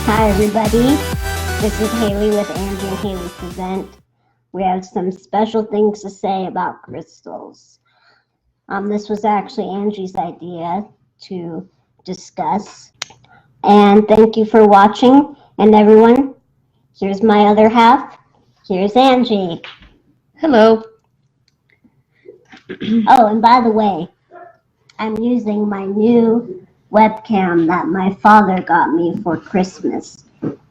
Hi everybody, this is Haley with Angie and Haley Present. We have some special things to say about crystals. This was actually Angie's idea to discuss. And thank you for watching. And everyone, here's my other half. Here's Angie. Hello. Oh, and by the way, I'm using my new webcam that my father got me for Christmas.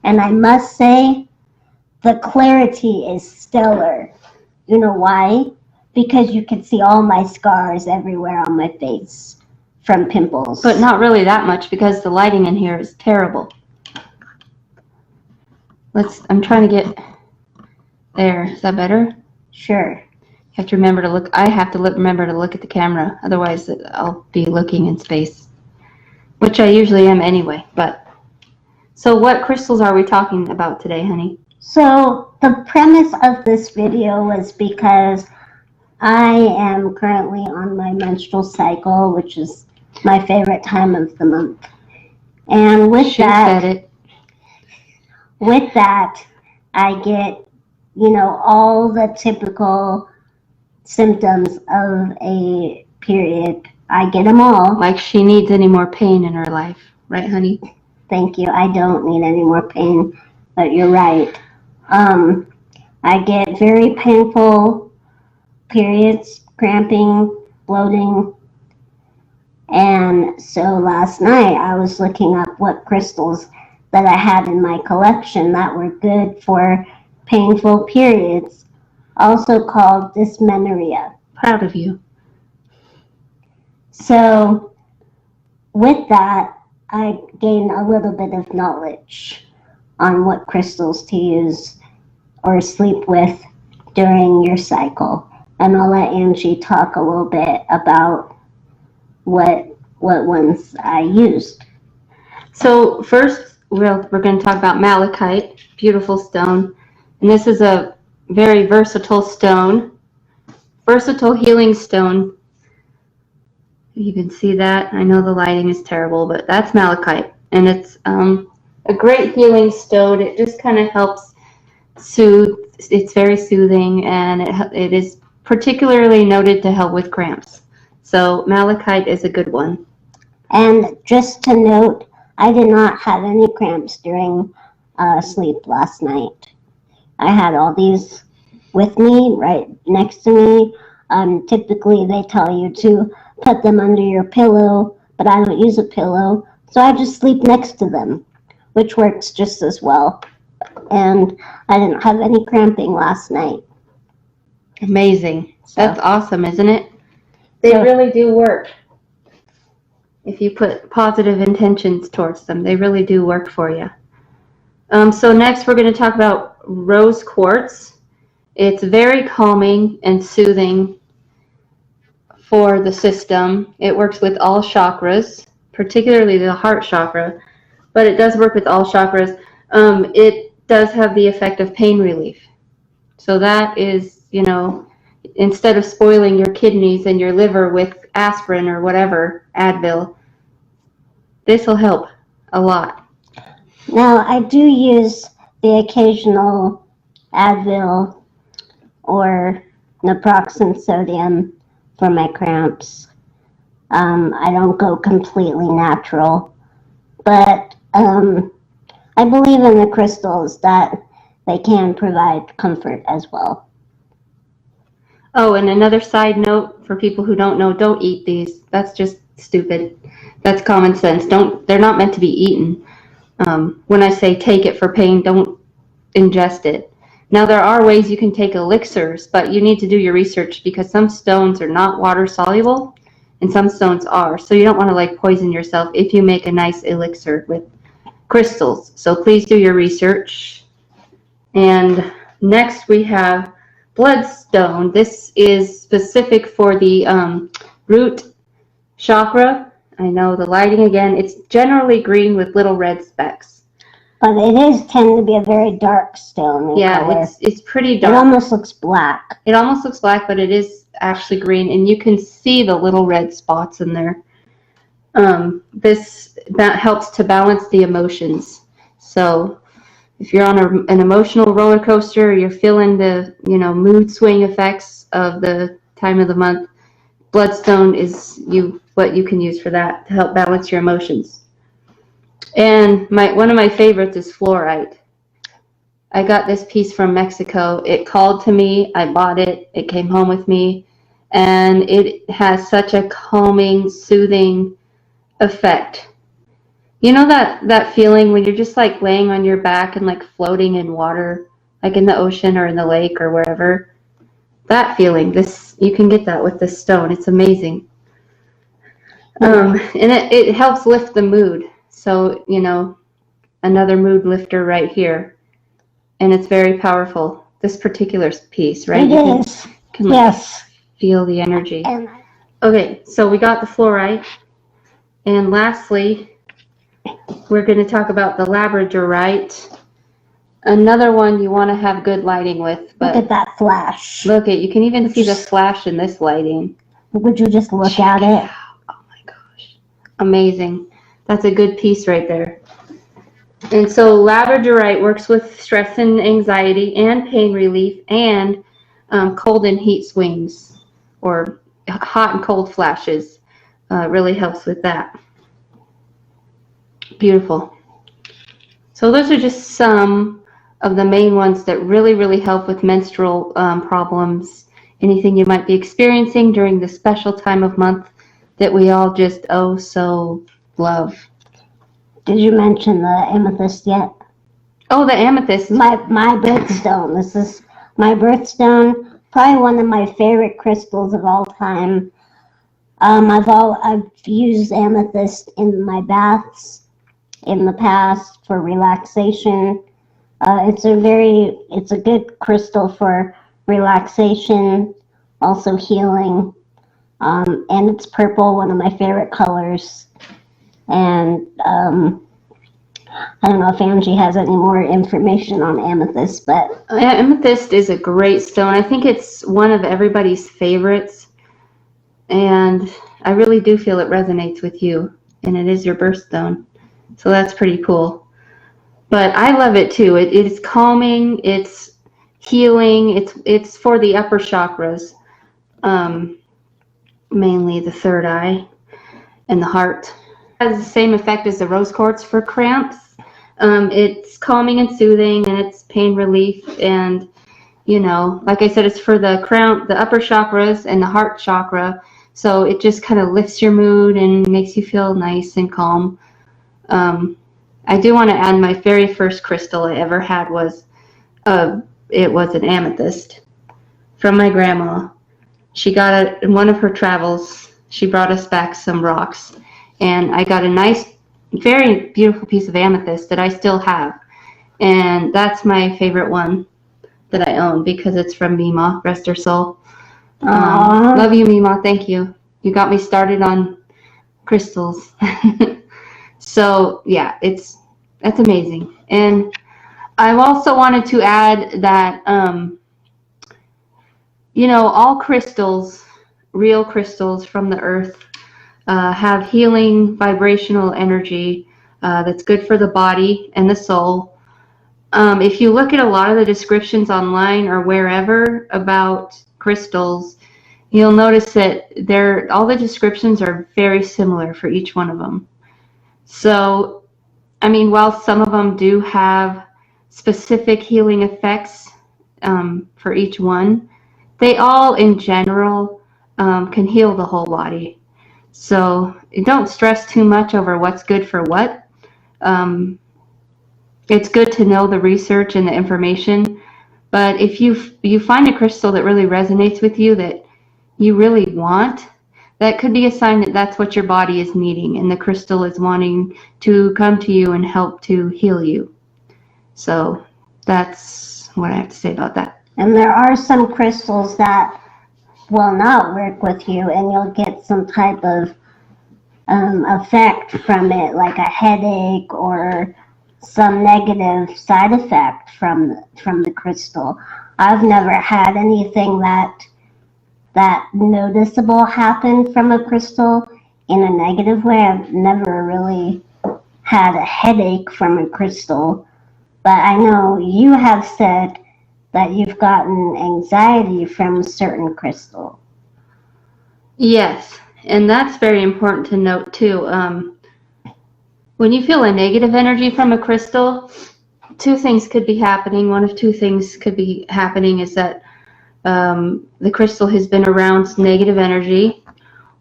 And I must say, the clarity is stellar. You know why? Because you can see all my scars everywhere on my face from pimples. But not really that much because the lighting in here is terrible. I'm trying to get there. Is that better? Sure. You have to remember to look. I have to remember to look at the camera. Otherwise, I'll be looking in space, which I usually am anyway. So what crystals are we talking about today, honey? So the premise of this video was because I am currently on my menstrual cycle, which is my favorite time of the month. And with that, I get, all the typical symptoms of a period. I get them all. Like she needs any more pain in her life, right, honey? Thank you. I don't need any more pain, but you're right. I get very painful periods, cramping, bloating. And so last night I was looking up what crystals that I had in my collection that were good for painful periods, also called dysmenorrhea. Proud of you. So with that, I gained a little bit of knowledge on what crystals to use or sleep with during your cycle. And I'll let Angie talk a little bit about what ones I used. So first, we're going to talk about malachite, beautiful stone. And this is a very versatile stone, versatile healing stone. You can see that. I know the lighting is terrible, but that's malachite. And it's a great healing stone. It just kind of helps soothe. It's very soothing, and it is particularly noted to help with cramps. So malachite is a good one. And just to note, I did not have any cramps during sleep last night. I had all these with me, right next to me. Typically, they tell you to put them under your pillow, but I don't use a pillow, so I just sleep next to them, which works just as well. And I didn't have any cramping last night. Amazing. That's awesome, isn't it? They really do work. If you put positive intentions towards them, they really do work for you. So next we're going to talk about rose quartz. It's very calming and soothing for the system. It works with all chakras, particularly the heart chakra, but it does work with all chakras. It does have the effect of pain relief. So that is, instead of spoiling your kidneys and your liver with aspirin or whatever, Advil, this will help a lot. Now, I do use the occasional Advil or naproxen sodium for my cramps. I don't go completely natural, but I believe in the crystals that they can provide comfort as well. Oh, and another side note for people who don't know, don't eat these. That's just stupid. That's common sense. They're not meant to be eaten. When I say take it for pain, don't ingest it. Now, there are ways you can take elixirs, but you need to do your research because some stones are not water soluble and some stones are. So you don't want to poison yourself if you make a nice elixir with crystals. So please do your research. And next we have bloodstone. This is specific for the root chakra. I know the lighting again. It's generally green with little red specks. But it is tend to be a very dark stone in color. It's pretty dark. It almost looks black. It almost looks black, but it is actually green, and you can see the little red spots in there. That helps to balance the emotions. So if you're on an emotional roller coaster, you're feeling the, mood swing effects of the time of the month, bloodstone is what you can use for that to help balance your emotions. And one of my favorites is fluorite. I got this piece from Mexico. It called to me. I bought it. It came home with me. And it has such a calming, soothing effect. You know that feeling when you're just like laying on your back and like floating in water, like in the ocean or in the lake or wherever? That feeling, you can get that with this stone. It's amazing. And it helps lift the mood. So, another mood lifter right here. And it's very powerful. This particular piece, right? It is. Yes. Feel the energy. Okay, so we got the fluorite. And lastly, we're going to talk about the labradorite. Another one you want to have good lighting with. But look at that flash. Look at, you can even see the flash in this lighting. Would you just look at it? Oh my gosh. Amazing. That's a good piece right there. And so labradorite works with stress and anxiety and pain relief and cold and heat swings or hot and cold flashes. Really helps with that. Beautiful. So those are just some of the main ones that really, really help with menstrual problems, anything you might be experiencing during this special time of month that we all just so love. Did you mention the amethyst yet? Oh, the amethyst. My birthstone. This is my birthstone. Probably one of my favorite crystals of all time. I've used amethyst in my baths in the past for relaxation. It's a good crystal for relaxation, also healing. And it's purple, one of my favorite colors. And I don't know if Angie has any more information on amethyst, but amethyst is a great stone. I think it's one of everybody's favorites, and I really do feel it resonates with you, and it is your birthstone, so that's pretty cool. But I love it too. It is calming. It's healing. It's for the upper chakras, mainly the third eye and the heart. Has the same effect as the rose quartz for cramps. It's calming and soothing, and it's pain relief, and like I said, it's for the crown, the upper chakras and the heart chakra, so it just kind of lifts your mood and makes you feel nice and calm. I do want to add my very first crystal I ever had was it was an amethyst from my grandma. She got it in one of her travels. She brought us back some rocks, and I got a nice, very beautiful piece of amethyst that I still have. And that's my favorite one that I own because it's from Mima, rest her soul. Love you, Mima. Thank you. You got me started on crystals. So yeah, that's amazing. And I've also wanted to add that, all crystals, real crystals from the earth, have healing vibrational energy that's good for the body and the soul. If you look at a lot of the descriptions online or wherever about crystals, you'll notice that all the descriptions are very similar for each one of them. So, while some of them do have specific healing effects for each one, they all in general can heal the whole body. So don't stress too much over what's good for what. It's good to know the research and the information, but if you find a crystal that really resonates with you, that you really want, that could be a sign that that's what your body is needing, and the crystal is wanting to come to you and help to heal you. So that's what I have to say about that. And there are some crystals that will not work with you, and you'll get some type of effect from it, like a headache or some negative side effect from the crystal. I've never had anything that noticeable happen from a crystal in a negative way. I've never really had a headache from a crystal, but I know you have said that you've gotten anxiety from a certain crystal. Yes, and that's very important to note too. When you feel a negative energy from a crystal, two things could be happening. One of two things could be happening is that the crystal has been around negative energy,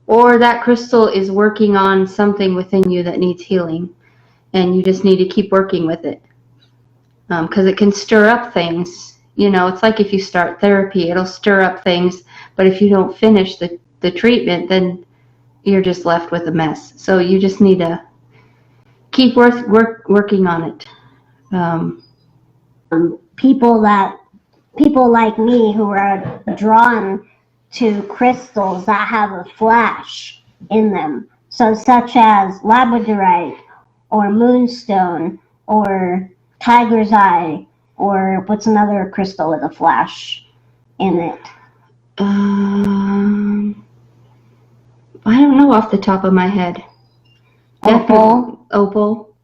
or that crystal is working on something within you that needs healing, and you just need to keep working with it. Because it can stir up things. You know, it's like if you start therapy, it'll stir up things, but if you don't finish the treatment, then you're just left with a mess. So you just need to keep working on it. People like me who are drawn to crystals that have a flash in them, so such as labradorite or moonstone or tiger's eye, or what's another crystal with a flash in it? I don't know off the top of my head. Opal.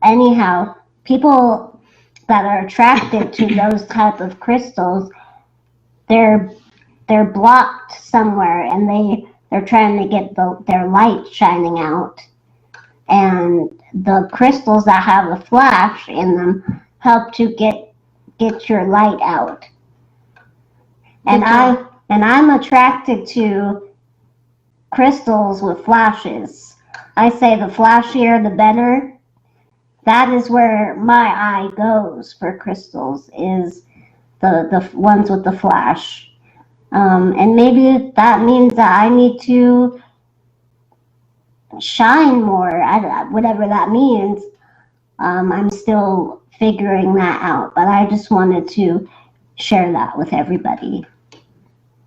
Anyhow, people that are attracted to those type of crystals, they're blocked somewhere, and they're trying to get their light shining out. And the crystals that have a flash in them help to get your light out. And I'm attracted to crystals with flashes. I say the flashier the better. That is where my eye goes for crystals, is the ones with the flash. And maybe that means that I need to shine more, whatever that means. I'm still figuring that out, but I just wanted to share that with everybody.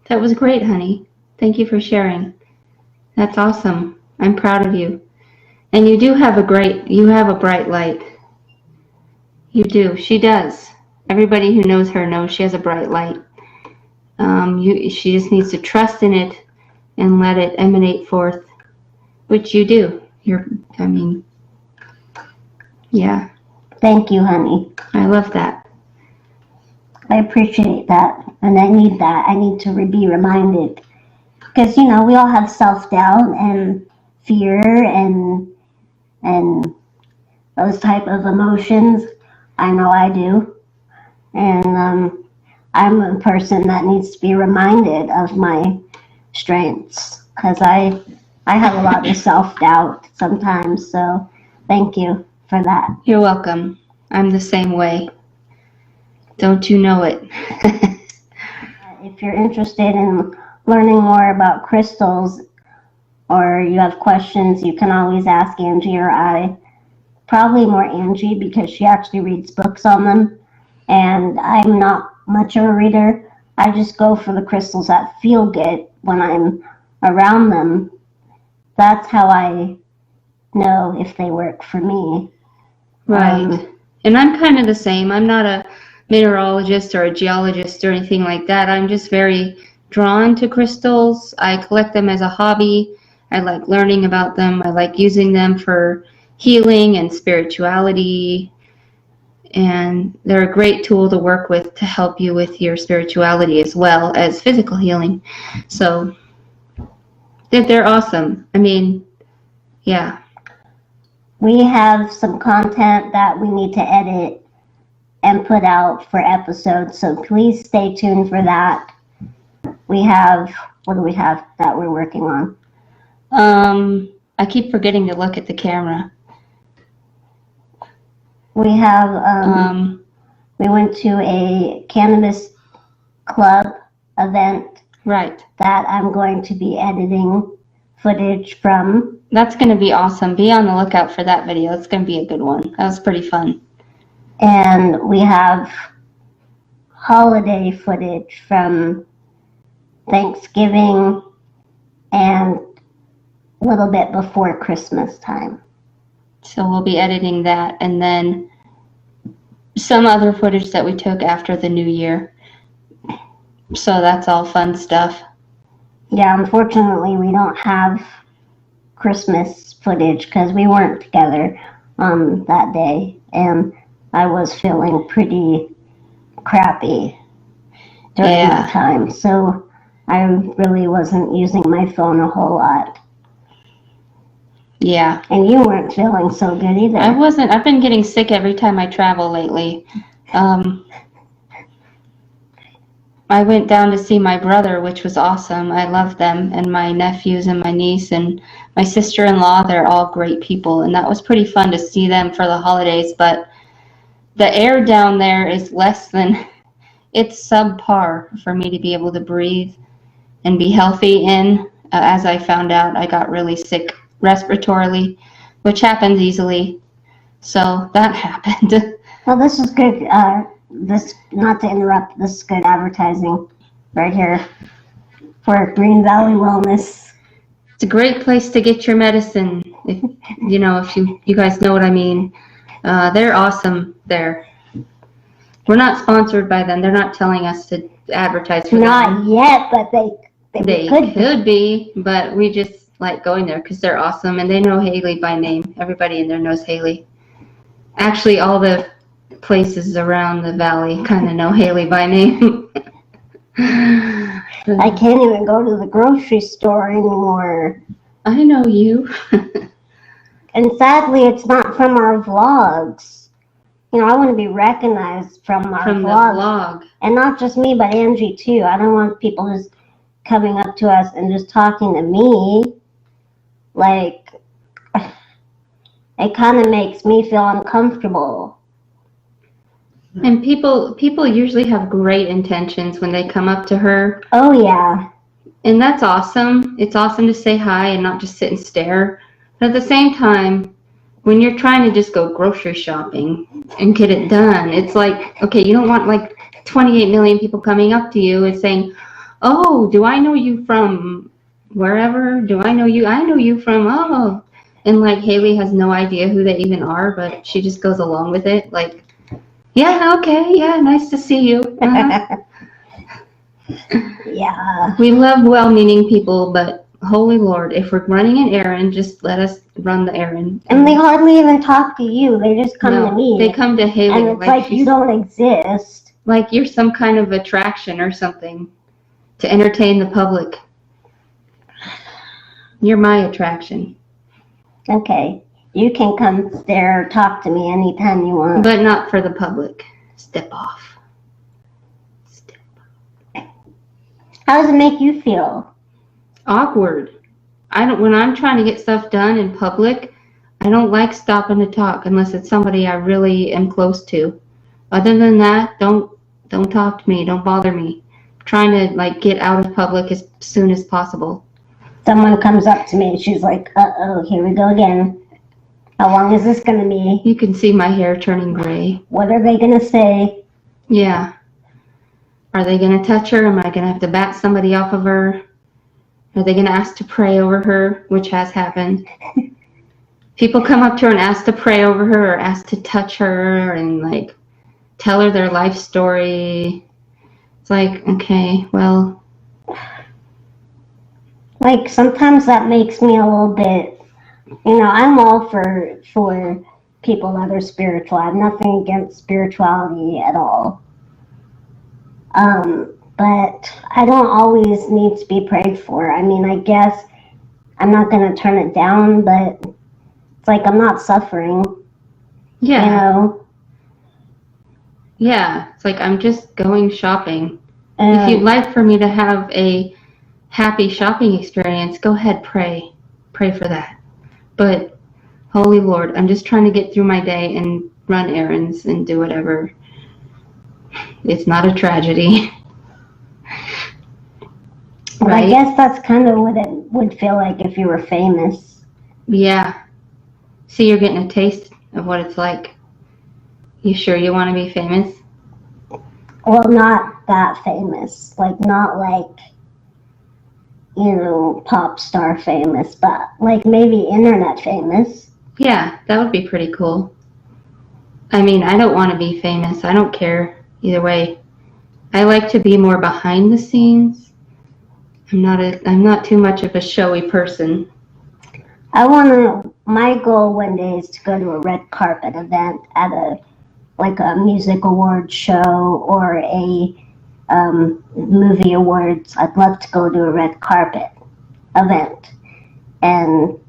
That was great, honey. Thank you for sharing. That's awesome. I'm proud of you. And you do have a bright light. You do. She does. Everybody who knows her knows she has a bright light. She just needs to trust in it and let it emanate forth, which you do. Yeah. Thank you, honey. I love that. I appreciate that, and I need that. I need to be reminded, because we all have self-doubt and fear and those type of emotions. I know I do, and I'm a person that needs to be reminded of my strengths, because I have a lot of self-doubt sometimes. So thank you for that. You're welcome. I'm the same way. Don't you know it? If you're interested in learning more about crystals, or you have questions, you can always ask Angie or I. Probably more Angie, because she actually reads books on them, and I'm not much of a reader. I just go for the crystals that feel good when I'm around them. That's how I know if they work for me. Right. And I'm kind of the same. I'm not a mineralogist or a geologist or anything like that. I'm just very drawn to crystals. I collect them as a hobby. I like learning about them. I like using them for healing and spirituality. And they're a great tool to work with to help you with your spirituality as well as physical healing. So they're awesome. Yeah. We have some content that we need to edit and put out for episodes, so please stay tuned for that. What do we have that we're working on? I keep forgetting to look at the camera. We have, we went to a cannabis club event. Right. That I'm going to be editing footage from. That's going to be awesome. Be on the lookout for that video. It's going to be a good one. That was pretty fun. And we have holiday footage from Thanksgiving and a little bit before Christmas time. So we'll be editing that, and then some other footage that we took after the new year. So that's all fun stuff. Yeah, unfortunately we don't have Christmas footage because we weren't together. that day, and I was feeling pretty crappy during that time. So I really wasn't using my phone a whole lot. Yeah. And you weren't feeling so good either. I wasn't. I've been getting sick every time I travel lately. I went down to see my brother, which was awesome. I love them, and my nephews and my niece and my sister-in-law. They're all great people, and that was pretty fun to see them for the holidays. But the air down there is less than, it's subpar for me to be able to breathe and be healthy in. As I found out, I got really sick respiratorily, which happens easily. So that happened. Well, this is good. This, not to interrupt, this is good advertising right here for Green Valley Wellness. It's a great place to get your medicine. If you guys know what I mean. They're awesome there. We're not sponsored by them. They're not telling us to advertise for them. Not yet, but they could be, but we just like going there because they're awesome, and they know Haley by name. Everybody in there knows Haley. Actually, all the places around the valley kind of know Haley by name. I can't even go to the grocery store anymore. I know you. And sadly, it's not from our vlogs. I want to be recognized from our From vlogs. the vlog. And not just me, but Angie too. I don't want people just coming up to us and just talking to me. Like, it kind of makes me feel uncomfortable. And people usually have great intentions when they come up to her. Oh, yeah. And that's awesome. It's awesome to say hi and not just sit and stare. But at the same time, when you're trying to just go grocery shopping and get it done, it's like, okay, you don't want like 28 million people coming up to you and saying, oh, do I know you from wherever? Do I know you? I know you from, oh. And like Haley has no idea who they even are, but she just goes along with it. Like, yeah, okay, yeah, nice to see you. Uh-huh. Yeah. We love well-meaning people, but holy Lord, if we're running an errand, just let us run the errand. And they hardly even talk to you. They just come to me. They come to Haley. And it's like you don't exist. Like you're some kind of attraction or something to entertain the public. You're my attraction. Okay. You can come there, talk to me anytime you want. But not for the public. Step off. Step off. How does it make you feel? Awkward. When I'm trying to get stuff done in public, I don't like stopping to talk unless it's somebody I really am close to. Other than that, don't talk to me. Don't bother me. I'm trying to like get out of public as soon as possible. Someone comes up to me and she's like, uh-oh, here we go again. How long is this going to be? You can see my hair turning gray. What are they going to say? Yeah. Are they going to touch her? Am I going to have to bat somebody off of her? Are they going to ask to pray over her, which has happened? People come up to her and ask to pray over her or ask to touch her and like tell her their life story. It's like, okay, well. Like sometimes that makes me a little bit, I'm all for people that are spiritual. I have nothing against spirituality at all. But I don't always need to be prayed for. I mean, I guess I'm not going to turn it down, but it's like I'm not suffering. Yeah. Yeah. It's like I'm just going shopping. If you'd like for me to have a happy shopping experience, go ahead, pray. Pray for that. But, holy Lord, I'm just trying to get through my day and run errands and do whatever. It's not a tragedy. Well, Right? I guess that's kind of what it would feel like if you were famous. Yeah. See, you're getting a taste of what it's like. You sure you want to be famous? Well, not that famous. Like, not like, pop star famous, but like maybe internet famous. Yeah, that would be pretty cool. I mean, I don't want to be famous. I don't care either way. I like to be more behind the scenes. I'm not too much of a showy person. my goal one day is to go to a red carpet event at a music award show or a movie awards. I'd love to go to a red carpet event. And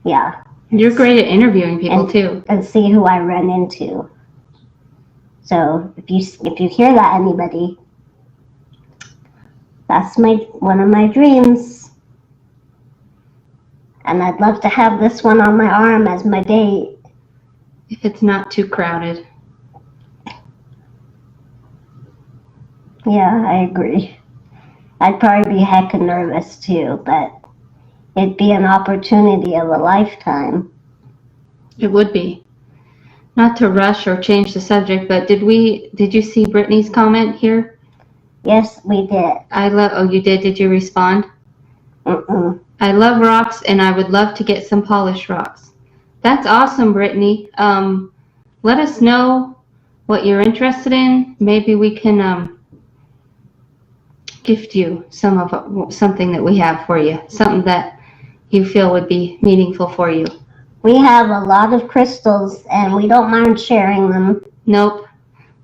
yeah. You're great at interviewing people too. And see who I run into. So if you hear that, anybody, that's one of my dreams. And I'd love to have this one on my arm as my date. If it's not too crowded. Yeah, I agree. I'd probably be heckin' nervous too, but it'd be an opportunity of a lifetime. It would be. Not to rush or change the subject, but did you see Brittany's comment here? Yes, we did. Oh, you did? Did you respond? I love rocks and I would love to get some polished rocks. That's awesome, Brittany. Let us know what you're interested in. Maybe we can gift you something that we have for you, something that you feel would be meaningful for you. We have a lot of crystals and we don't mind sharing them. Nope.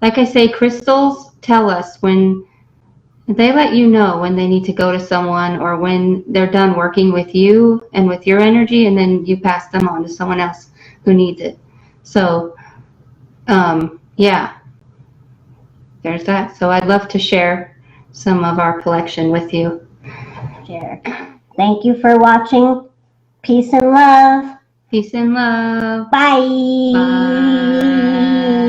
Like I say, crystals tell us when they let you know when they need to go to someone or when they're done working with you and with your energy, and then you pass them on to someone else who needs it. So, yeah, there's that. So I'd love to share some of our collection with you. Share. Thank you for watching. Peace and love. Peace and love. Bye. Bye.